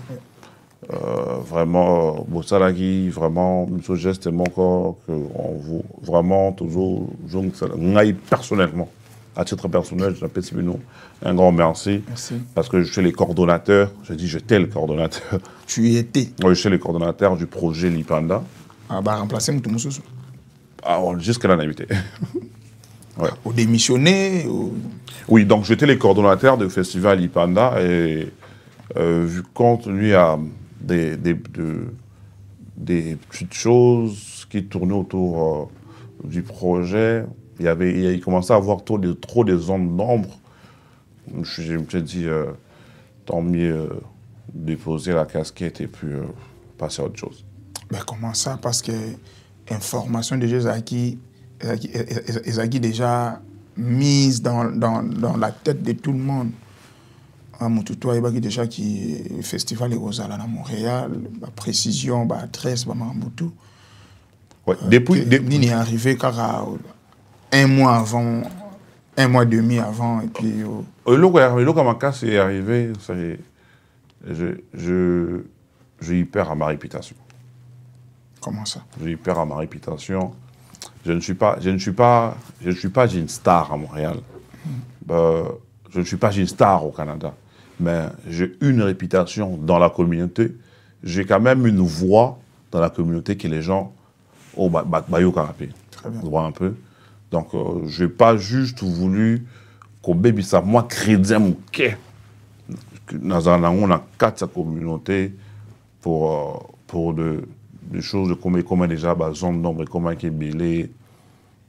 Vraiment, Bossalagi, vraiment, ce geste est mon corps que on vous, vraiment, toujours, personnellement, à titre personnel, je l'appelle Sibino, un grand merci. Merci. Parce que je suis les coordonnateurs, je dis j'étais le coordonnateur. Tu y étais? Oui, je suis le coordonnateur du projet Lipanda. Ah, bah, remplacer Moutoumoussou. Ah, jusqu'à la invité. Ouais. Ou démissionner ou... Oui, donc j'étais le coordonnateur du festival Lipanda et vu compte, lui, a des petites choses qui tournaient autour du projet. Il commençait à avoir trop des zones d'ombre. Je me suis dit, tant mieux déposer la casquette et puis passer à autre chose. Ben comment ça? Parce que information déjà qui déjà mise dans la tête de tout le monde. Moutoutou a déjà qui festival Rosala à Montréal, la précision, la adresse, Mamoutou. Ouais, depuis Nini est arrivé car un mois avant, un mois et demi avant, et puis. Le Kamaka c'est arrivé, j'ai eu peur à ma réputation. Comment ça? J'ai eu peur à ma réputation. Je ne suis pas une star à Montréal. Je ne suis pas une star au Canada. Mais j'ai une réputation dans la communauté. J'ai quand même une voix dans la communauté que les gens ont bayo carapé. Très bien. Voient un peu. Donc, je n'ai pas juste voulu qu'on baby ça. Moi, crédit mon quai. Dans un cadre de sa communauté pour des choses de comment déjà, zone d'ombre, comment qui est belé.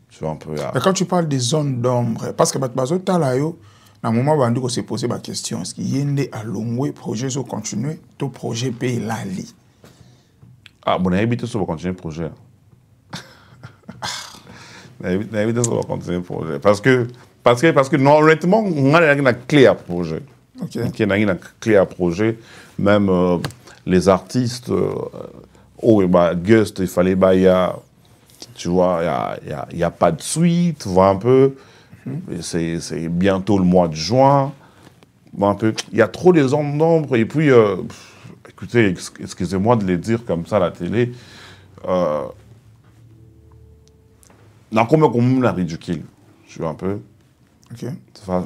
Tu vois un peu. Mais quand tu parles des zones d'ombre, parce que dans le moment où on s'est posé la question, est-ce qu'il y a un long projet qui continuer, ton projet paye l'ali? Ah, bon, on a évité ça pour continuer le projet. On a évité ça pour continuer le projet. Parce que non, honnêtement, on a une clé à projet. Ok. On a une clé à projet. Même les artistes, Gust, il fallait, tu vois, il n'y a pas de suite, tu vois un peu. C'est bientôt le mois de juin. Un peu. Il y a trop des zones d'ombre. Et puis, écoutez, excusez-moi de les dire comme ça à la télé. Dans combien on a ridicule, tu vois un peu. Okay.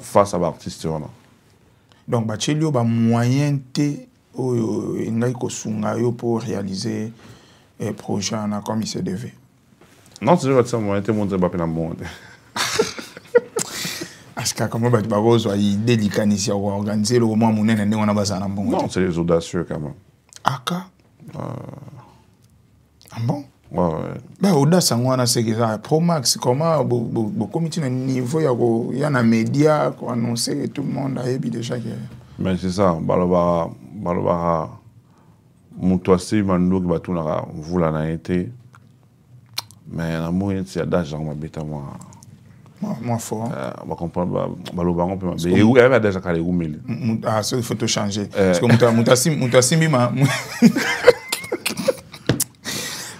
Face à l'artiste. Donc, il y a un moyen pour réaliser un projet comme il se devait. Non, c'est juste un moyen de monter dans le monde. Est-ce que comment tu vas délicat ici à organiser le moment où on a non, c'est les audacieux quand même. Aka. Ah bon? Ouais. Ben audace c'est que ça Promax comment le comité de niveau il y a un média pour annoncer tout le monde a déjà que. Mais c'est ça, balobara mutoasi mando qui va tout la vous la été. Mais la moyenne c'est d'argent ma bêta moi. Moi fort. On va comprendre. Balobango peut mais où elle a déjà calé où mille. Ah, ça il faut te changer. Parce que mutasimbi ma.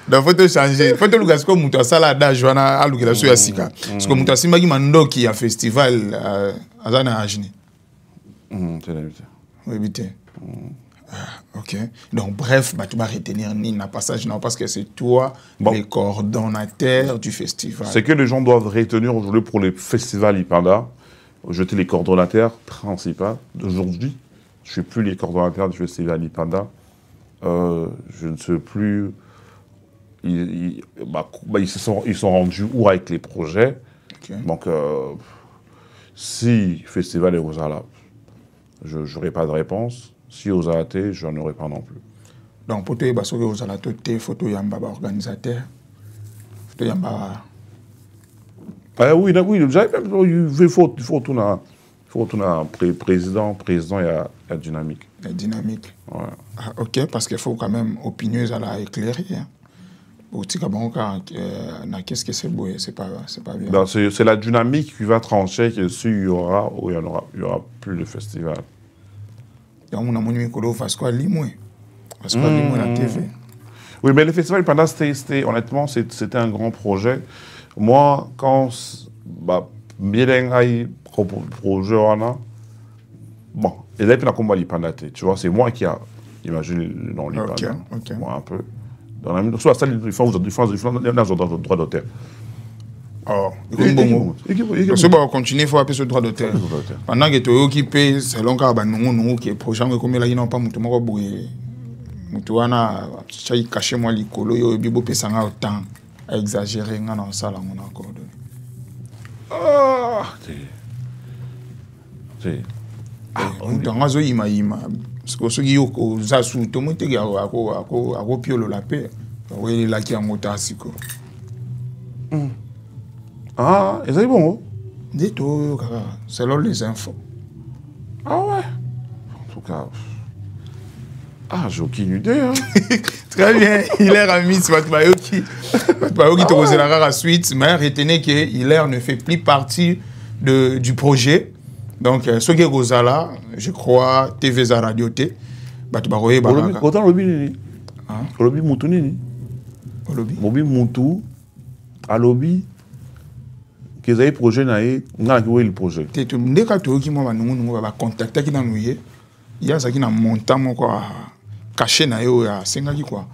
Donc faut te changer. Faut te luka ce que mutasala da joana alukela so ya sika. Parce que mutasimba ki mandoki ya festival azana ajini. C'est l'invité. Oui, vite. Ok. Donc, bref, tu vas retenir Nina Passage, non, parce que c'est toi, les coordonnateurs du festival. C'est que les gens doivent retenir aujourd'hui pour les festivals Ipanda. J'étais les coordonnateurs principaux. Aujourd'hui, je ne suis plus les coordonnateurs du festival Ipanda. Je ne sais plus. Ils sont rendus où avec les projets. Okay. Donc, si le festival est aux Ala, je n'aurai pas de réponse. Si aux AAT, je n'en aurai pas non plus. Donc, pour te dire que aux AAT, il faut que organisateur. Il faut oui, il faut président, il y a dynamique. La dynamique. Ouais. Ah, ok, parce qu'il faut quand même opinieux à la éclairer. Qu'est-ce que c'est beau, c'est pas bien. C'est la dynamique qui va trancher que s'il y aura ou il y aura plus de festival. On a mon numéro parce qu'on limoué la TV. Oui, mais le festival pendant honnêtement c'était un grand projet. Moi quand bien projet bon, et là il y a combat l'Ipandate, tu vois, c'est moi qui a imaginé le nom l'Ipandate. Okay. Moi un peu. Dans la sur la salle il faut droit d'auteur. Oh, si on continue, il faut appeler ce droit d'auteur. Pendant que tu es occupé, c'est long que qui est prochain, comme il n'y a pas de temps, tu as caché moi l'icolo, il y a des gens qui autant à exagérer dans la salle. Ah, parce que ceux qui ont zasu, tout le monde a piolo la paix. Oui, là qui a monté à Siko. Ah, et c'est bon? Dis-toi, selon les infos. Ah ouais? En tout cas. Ah, j'ai aucune idée. Hein. Très bien. Hilaire a mis Batbayoki. Batbayoki te posait la rare suite. Mais retenez que Hilaire ne fait plus partie du projet. Donc, ce qui est Gozala, je crois, TV Za Radio T. Batbayoki Baraka. Autant Lobi Nini. Lobi Moutou Nini. Lobi Moutou. À Lobi. Qu'ils aient projet naïe, on a joué le projet. Dès que tu as contacté qui n'a noué, il y a ça qui n'a monté mon quoi caché naïe ou à 5 ans quoi.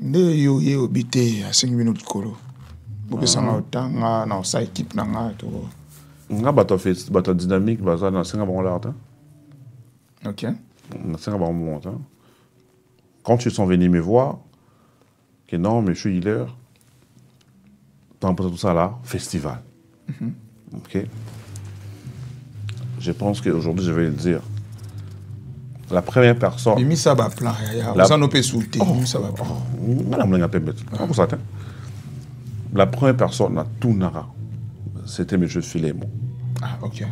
Ne yo yo bité à 5 minutes colo. Beaucoup ça n'a autant na sa équipe na to. On a bateau dynamique baza na 5 ans là. OK. Na 5 ans montant. Quand ils sont venus me voir, que non, mais je suis Hilaire. Tant pour tout ça là, festival. Ok. Je pense qu'aujourd'hui, je vais le dire. La première personne. Il ça va plan. Ça nous peut souter. Ça va plan. La première personne à tout nara, c'était M. Philémon. Ah, ok.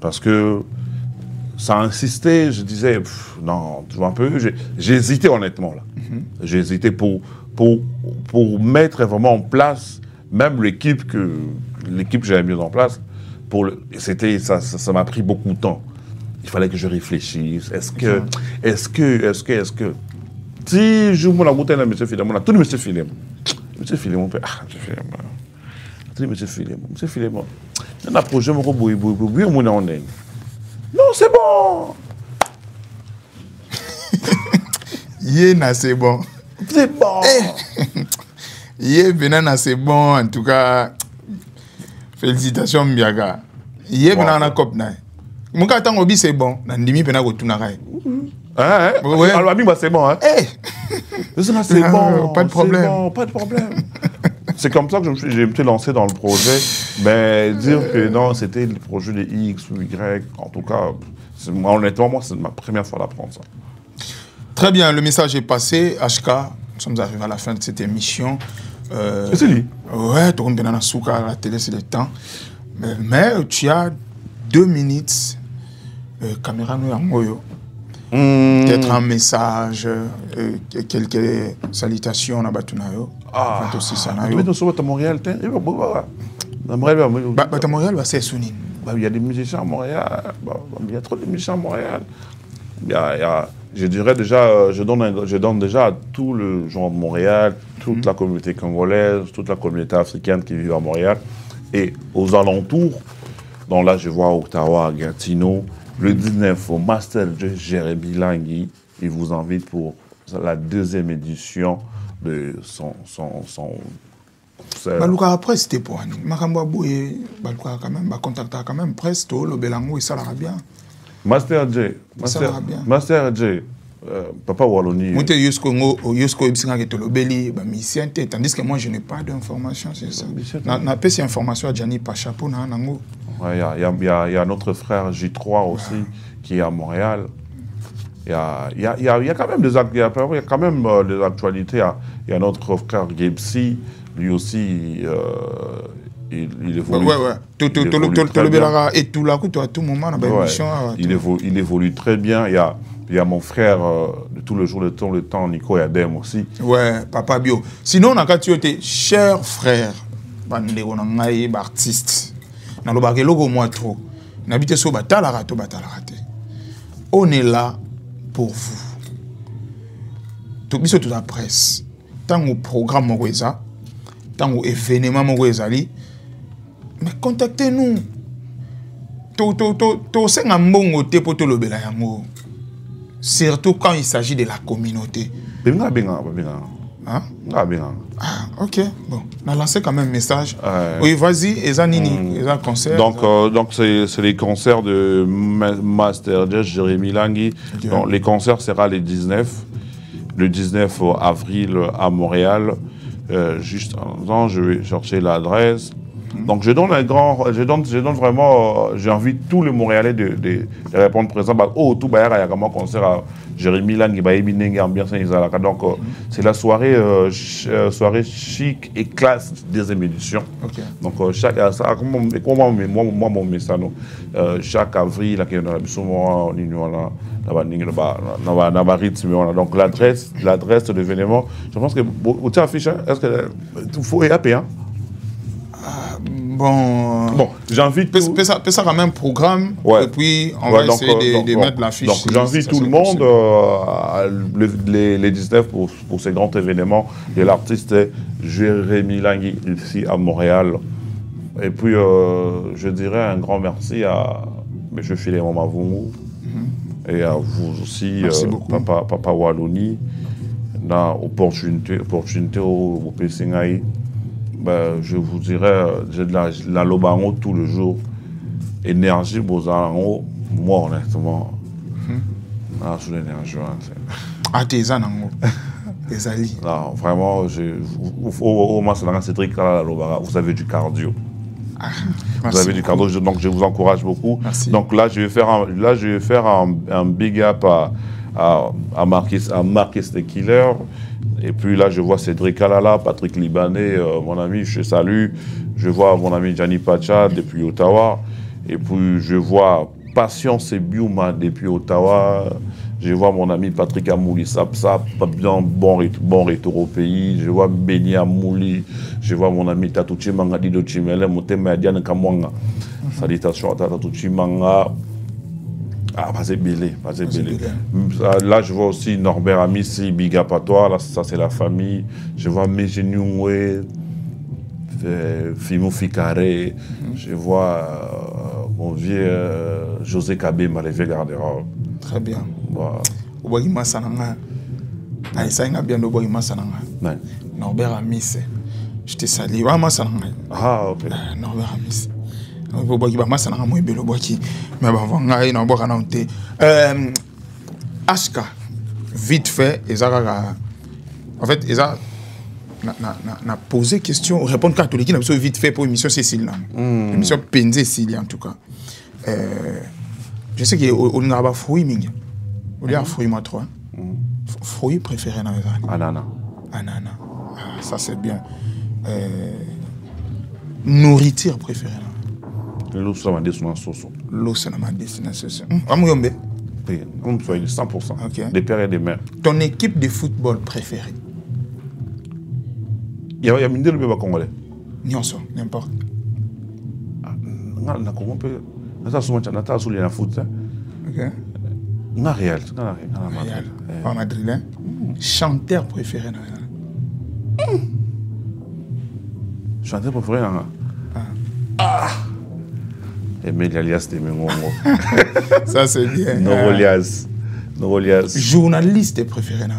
Parce que ça insistait, je disais, non, tu vois un peu, j'ai hésité honnêtement là. J'ai hésité pour mettre vraiment en place, même l'équipe que j'avais mise en place, ça m'a pris beaucoup de temps. Il fallait que je réfléchisse. Est-ce que, si je me la bouteille à M. Philémon, tout le M. Philémon. M. Philémon fait, M. Philémon, il y a un projet, non, c'est bon. Yéna, c'est bon. C'est bon. Yéna, c'est bon. En tout cas, félicitations, Mbiaga. Yéna, cop na. Mon cas, tant c'est bon. Nandimi, pena go tunarai. Alors, c'est bon, hein. C'est bon. Pas de problème. Bon, pas de problème. C'est comme ça que j'ai été lancé dans le projet. Mais dire que non, c'était le projet de X ou Y, en tout cas, honnêtement, moi, c'est ma première fois d'apprendre ça. Très bien, le message est passé. HK, nous sommes arrivés à la fin de cette émission. C'est lui. Ouais, tu rentres dans Souka, la télé, c'est le temps. Mais tu as 2 minutes. Caméra nous en moyo. Peut-être un message, quelques salutations à Batunayo. Ah, mais nous sommes à Montréal. À Montréal, c'est Sounine. Il y a des musiciens à Montréal. Il y a trop de musiciens à Montréal. Je dirais déjà, je donne déjà à tout le genre de Montréal, toute la communauté congolaise, toute la communauté africaine qui vit à Montréal. Et aux alentours, donc là je vois Ottawa, Gatineau, le 19 au Master de Jérémy Langui, il vous invite pour la 2e édition de son Baluka presse c'était pour Annie. Makambo Aboué, Baluka quand même, contacta quand même presse, le Belango, ça l'ira bien. Master J, Papa Wallonie. Moi, Yusko Ibsinga qui te le belli, musicien, tandis que moi je n'ai pas d'informations, c'est ça. Na pas ces informations à Gianni Pacha pour Nango. Il y a notre frère J3 aussi qui est à Montréal. Il y a quand même des actualités. Il y a notre frère Gebsi, lui aussi, il évolue. Il évolue très bien. Il y a mon frère de tout le jour, le temps, Nico Yadem aussi. Ouais, Papa Bio. Sinon, on a quand tu étais cher frère, artiste. On est là pour vous. Tout la presse. Tant au programme Mokweza, tant au événement Mokweza, mais contactez-nous. Surtout quand il s'agit de la communauté. Hein? Ah, ok. Bon, on a lancé quand même un message. Oui, vas-y, Ezanini, concert. Donc c'est les concerts de Master Jazz Jérémy Langui. Okay. Donc, les concerts seront le 19 avril à Montréal. Juste avant, je vais chercher l'adresse. Donc je donne vraiment, j'ai envie tous les Montréalais de répondre présent. Oh, tout il y a vraiment un concert à Jérémy Langui, ambiance. Donc c'est la soirée chic et classe deuxième édition. Okay. Donc chaque avril, donc l'adresse de l'événement, je pense que vous affiche, est-ce que faut y appeler, hein? Bon, j'invite ça quand même programme, et puis on va essayer de mettre l'affiche. Donc j'invite tout le monde les 19 pour ces grands événements. Et l'artiste est Jérémy Langui ici à Montréal. Et puis je dirais un grand merci à M. Philémon Mavungu et à vous aussi, Papa Wallonie, dans l'opportunité au Pessingaï. Je vous dirais, j'ai de la lobango tout le jour. Énergie, bozango, moi honnêtement, sous l'énergie. Ah, t'es zanango. T'es ali. Non, vraiment, vous avez du cardio. Vous avez du cardio, donc je vous encourage beaucoup. Merci. Donc là, je vais faire un big up à Marquis the Killer. Et puis là, je vois Cédric Alala, Patrick Libanais, mon ami, je salue. Je vois mon ami Gianni Pacha depuis Ottawa. Et puis je vois Patience et Biuma depuis Ottawa. Je vois mon ami Patrick Amouli Sapsap, bien bon retour au pays. Je vois Beni Amouli. Je vois mon ami Tatouchi Mangadi de Chimele, Motema Diane Kamwanga. Salutations à Tatouchi Manga. Ah, c'est belé. Là, je vois aussi Norbert Amissi, Big Up à toi. Là, ça, c'est la famille. Je vois Méjenioué, Fimou Fikare. Je vois mon vieux José Kabé, Malévé Gardera. Très bien. Obogima Sananga. Aïsaïna bien Obogima Sananga. Norbert Amissi. Je te salue. Ah, ok. Norbert Amissi. HK, vite fait, en fait, ils ont posé question, répondre catholique, ils ont vite fait pour l'émission Cécile, l'émission Penzé Cécile en tout cas. Je sais qu'il y a un fruit, il y a un fruit, moi, trois. Fruit préféré dans les ananas. Ananas. Ah, ça c'est bien. Nourriture préférée. L'eau, ça m'a destination. L'eau, ça m'a destination. Amuyombe. On soit 100%. Okay. Des pères et des mères. Ton équipe de football préférée? Il y a Mindel ou Congolais? Nyonso, n'importe. Na Congo peut. Na souvent na ta sur le foot. OK. Na Real, Pas madrilène. Chanteur préféré na. Chanteur préféré na. Ah. Emile Alias de Mengongo. Ça c'est bien. Norolias. Journaliste préféré na.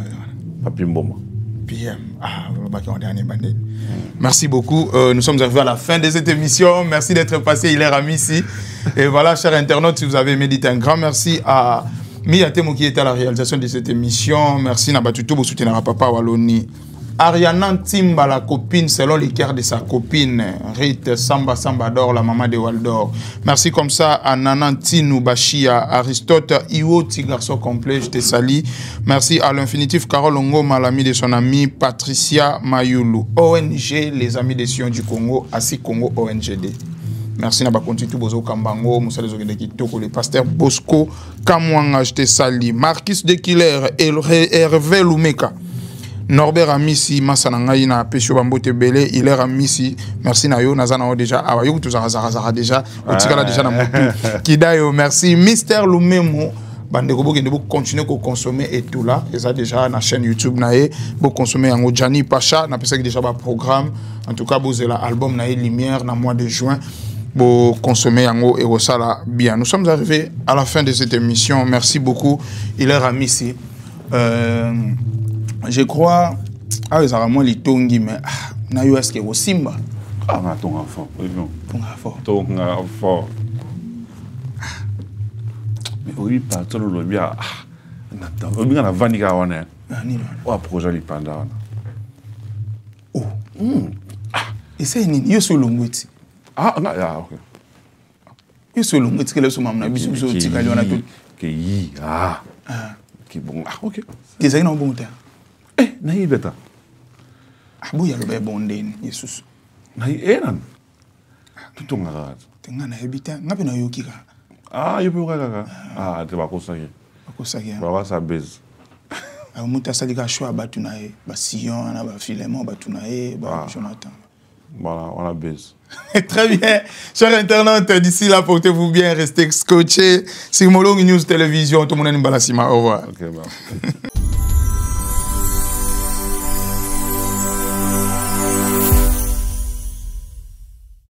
Papi Mboma. PM. Merci beaucoup. Nous sommes arrivés à la fin de cette émission. Merci d'être passé. Il est Rami ici. Et voilà, chers internautes, si vous avez médité, un grand merci à Miyatemo qui était à la réalisation de cette émission. Merci Nabatuto pour soutenir Papa Waloni. Ariana Timba, la copine, selon les cœurs de sa copine, Rite Samba d'Or, la maman de Waldor. Merci comme ça à Nanantinu Bachia, Aristote, Iwoti, garçon complet, je te salue. Merci à l'infinitif Carole Ngoma, l'ami de son ami Patricia Mayulu. ONG, les amis des Sion du Congo, Assis Congo ONGD. Merci Naba Kontitu Bozo Kambango, Moussa les Ogende Kitoko, le pasteur Bosco Kamwanga, je te salue. Marquis de Killer, Hervé Lumeka. Norbert Amissi, Massanangaï na Pesho Bambote Belé, il est Amissi, merci Nayo, Nazana déjà, Awayo, tout ça déjà, Otikala déjà na Moutou, Kidayo, merci, Mister Lumemo, Banderobo qui doit continuer à consommer et tout là, et ça déjà na chaîne YouTube nae, pour consommer en Jani Pacha, na pesa déjà un programme, en tout cas, vous avez l'album nae Lumière na mois de juin, pour consommer en haut et ça là bien. Nous sommes arrivés à la fin de cette émission, merci beaucoup, il est Amissi. Je crois, ils ont moins les tongi, mais nayo est-ce que au Simba? Ah, on a ton enfant. Ton enfant. Mais oui, pas tout le monde. Ah, on a vandiga on est. Oh, projet li panda. Oh. Et c'est ni yo solo ngweti. Ah, ok. Yo solo ngweti que le so mamna bisu so tikali on a tout. Que yi ah. Qui bon. Ah, ok. Des aïe non bon temps. Nahi beta. Abu ya lobe bonden Jesus. Nahi enan. Tutu ngarat. Tenga na hebita ngape na yokika. Ah, yope kaka. Ah, te bakosaki. Bakosaki. Ba sa base. A muta salika choix batu na e, ba Sion na ba Filemon batu na e, ba Jonathan. Voilà, on a base. Très bien. Chers internautes, d'ici là, portez-vous bien, restez scotchés. C'est Molong News Télévision. Tout le monde est au revoir. Ok, merci.